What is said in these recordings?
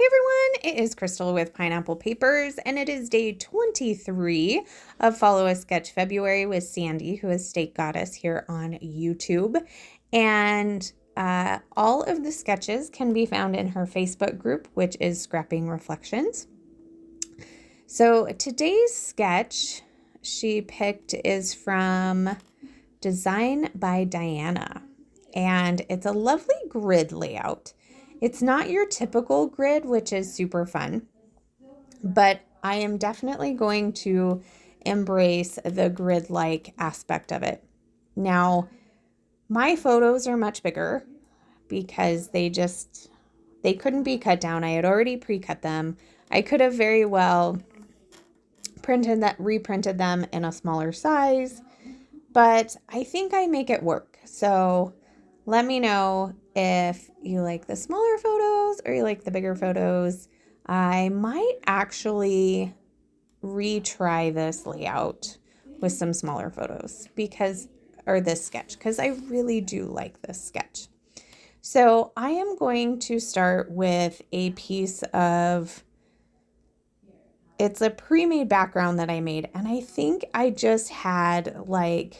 Hey everyone, it is Crystal with Pineapple Papers, and it is day 23 of Follow a Sketch February with Sandy, who is State Goddess here on YouTube. And all of the sketches can be found in her Facebook group, which is Scrapping Reflections. So today's sketch she picked is from Design by Diana, and it's a lovely grid layout. It's not your typical grid, which is super fun, but I am definitely going to embrace the grid-like aspect of it. Now, my photos are much bigger because they couldn't be cut down. I had already pre-cut them. I could have very well reprinted them in a smaller size, but I think I make it work. So let me know if you like the smaller photos or you like the bigger photos. I might actually retry this layout with some smaller photos or this sketch, because I really do like this sketch. So I am going to start with a piece of, it's a pre-made background that I made, and I think I just had like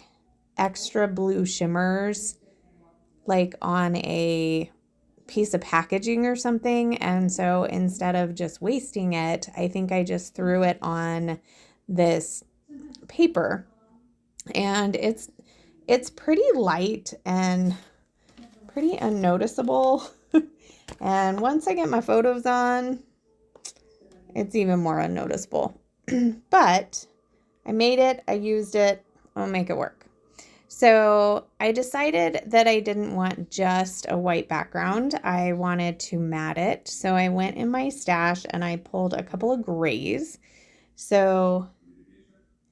extra blue shimmers like on a piece of packaging or something. And so instead of just wasting it, I think I just threw it on this paper, and it's pretty light and pretty unnoticeable. And once I get my photos on, it's even more unnoticeable. But I made it, I used it, I'll make it work. So I decided that I didn't want just a white background. I wanted to matte it. So I went in my stash and I pulled a couple of grays. So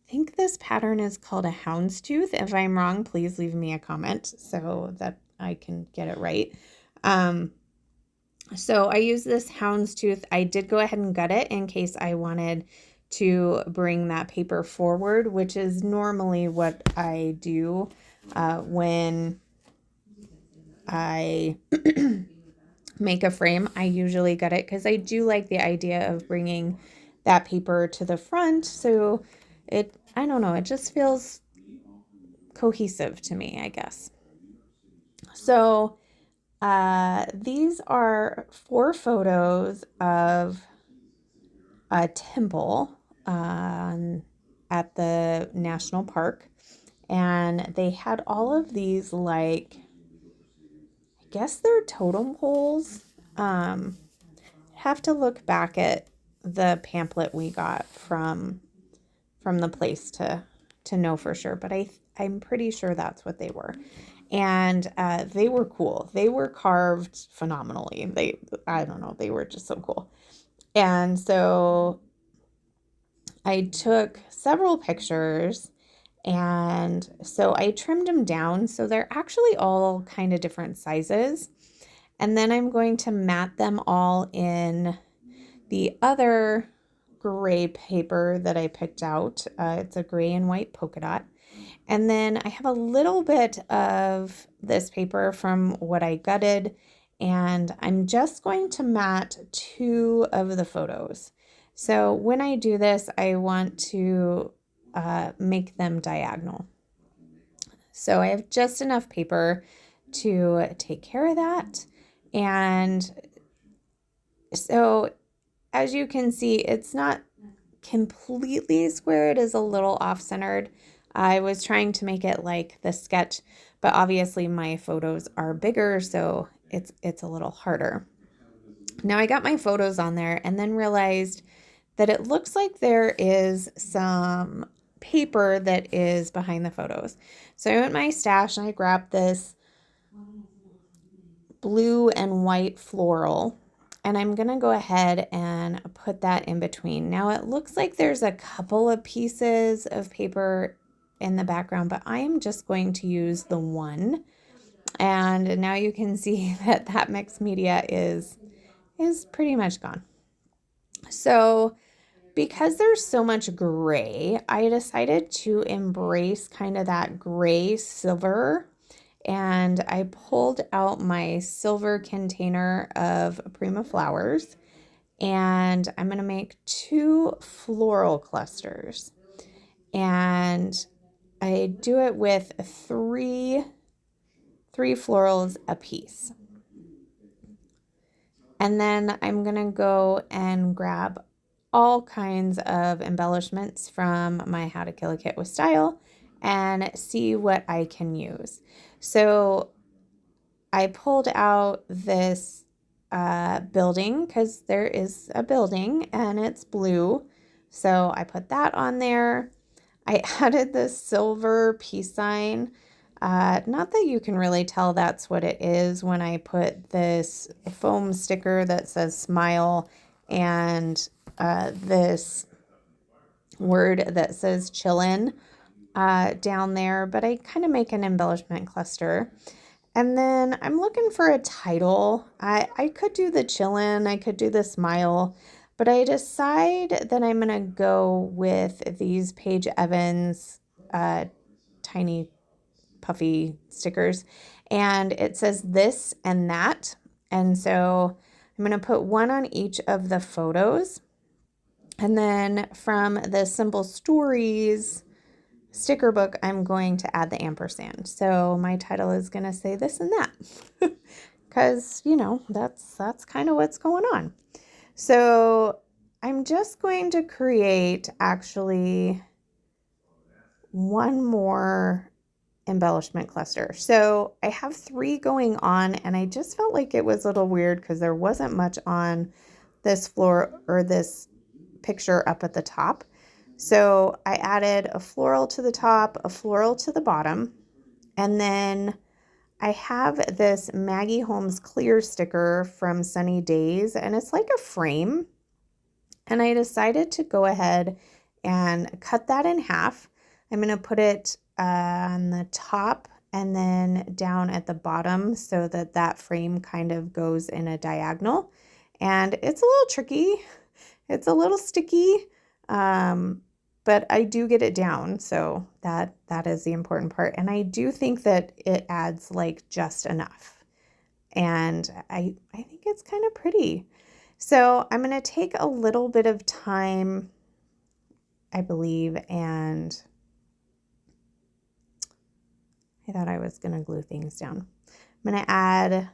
I think this pattern is called a houndstooth. If I'm wrong, please leave me a comment so that I can get it right. So I used this houndstooth. I did go ahead and gut it in case I wanted to bring that paper forward, which is normally what I do when I make a frame. I usually gut it because I do like the idea of bringing that paper to the front. So I don't know, it just feels cohesive to me, I guess. So these are 4 photos of a temple at the national park, and they had all of these, like, I guess they're totem poles. Have to look back at the pamphlet we got from the place to know for sure, but I'm pretty sure that's what they were. And they were cool. They were carved phenomenally. I don't know, they were just so cool. And so I took several pictures, and so I trimmed them down. So they're actually all kind of different sizes. And then I'm going to mat them all in the other gray paper that I picked out. It's a gray and white polka dot. And then I have a little bit of this paper from what I gutted, and I'm just going to mat 2 of the photos. So when I do this, I want to make them diagonal. So I have just enough paper to take care of that. And so as you can see, it's not completely square. It is a little off-centered. I was trying to make it like the sketch, but obviously my photos are bigger, so it's a little harder. Now I got my photos on there and then realized that it looks like there is some paper that is behind the photos. So I went in my stash and I grabbed this blue and white floral, and I'm going to go ahead and put that in between. Now it looks like there's a couple of pieces of paper in the background, but I am just going to use the one. And now you can see that mixed media is pretty much gone. So because there's so much gray, I decided to embrace kind of that gray silver, and I pulled out my silver container of Prima flowers, and I'm going to make 2 floral clusters. And I do it with three florals a piece. And then I'm going to go and grab all kinds of embellishments from my How to Kill a Kit with Style and see what I can use. So I pulled out this building because there is a building and it's blue. So I put that on there. I added this silver peace sign. Not that you can really tell that's what it is when I put this foam sticker that says smile and this word that says chillin' down there, but I kind of make an embellishment cluster. And then I'm looking for a title. I could do the chillin', I could do the smile, but I decide that I'm going to go with these Paige Evans tiny puffy stickers. And it says this and that. And so I'm going to put one on each of the photos. And then from the Simple Stories sticker book, I'm going to add the ampersand. So my title is going to say this and that. Because, you know, that's kind of what's going on. So I'm just going to create actually one more embellishment cluster. So I have 3 going on, and I just felt like it was a little weird because there wasn't much on this floor or this picture up at the top. So I added a floral to the top, a floral to the bottom, and then I have this Maggie Holmes clear sticker from Sunny Days, and it's like a frame. And I decided to go ahead and cut that in half. I'm going to put it on the top and then down at the bottom so that that frame kind of goes in a diagonal. And it's a little tricky. It's a little sticky, but I do get it down. So that is the important part. And I do think that it adds like just enough. And I think it's kind of pretty. So I'm going to take a little bit of time, I believe, and I thought I was going to glue things down. I'm going to add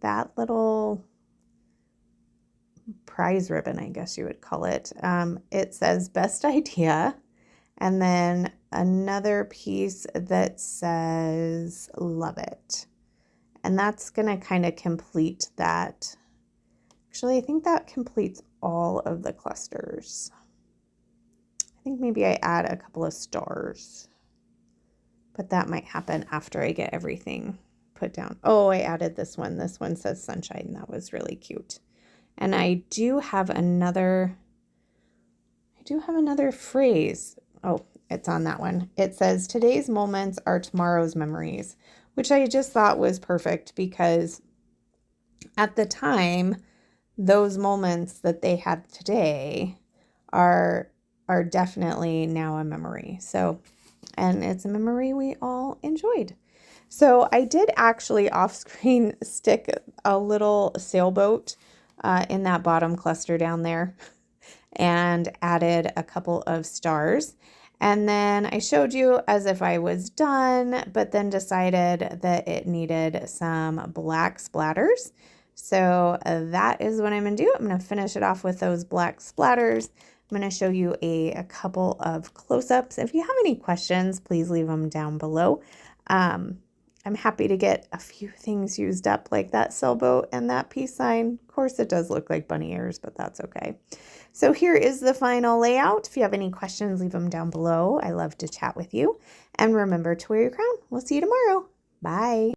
that little prize ribbon, I guess you would call it. It says best idea, and then another piece that says love it. And that's going to kind of complete that. Actually, I think that completes all of the clusters. I think maybe I add a couple of stars, but that might happen after I get everything put down. Oh, I added this one. This one says sunshine. That was really cute. And I do have another phrase. Oh, it's on that one. It says today's moments are tomorrow's memories, which I just thought was perfect because at the time, those moments that they had today are definitely now a memory. So, and it's a memory we all enjoyed. So I did actually off screen stick a little sailboat in that bottom cluster down there and added a couple of stars. And then I showed you as if I was done, but then decided that it needed some black splatters. So that is what I'm going to do. I'm going to finish it off with those black splatters. I'm going to show you a couple of close-ups. If you have any questions, please leave them down below. I'm happy to get a few things used up like that sailboat and that peace sign. Of course, it does look like bunny ears, but that's okay. So here is the final layout. If you have any questions, leave them down below. I love to chat with you. And remember to wear your crown. We'll see you tomorrow. Bye.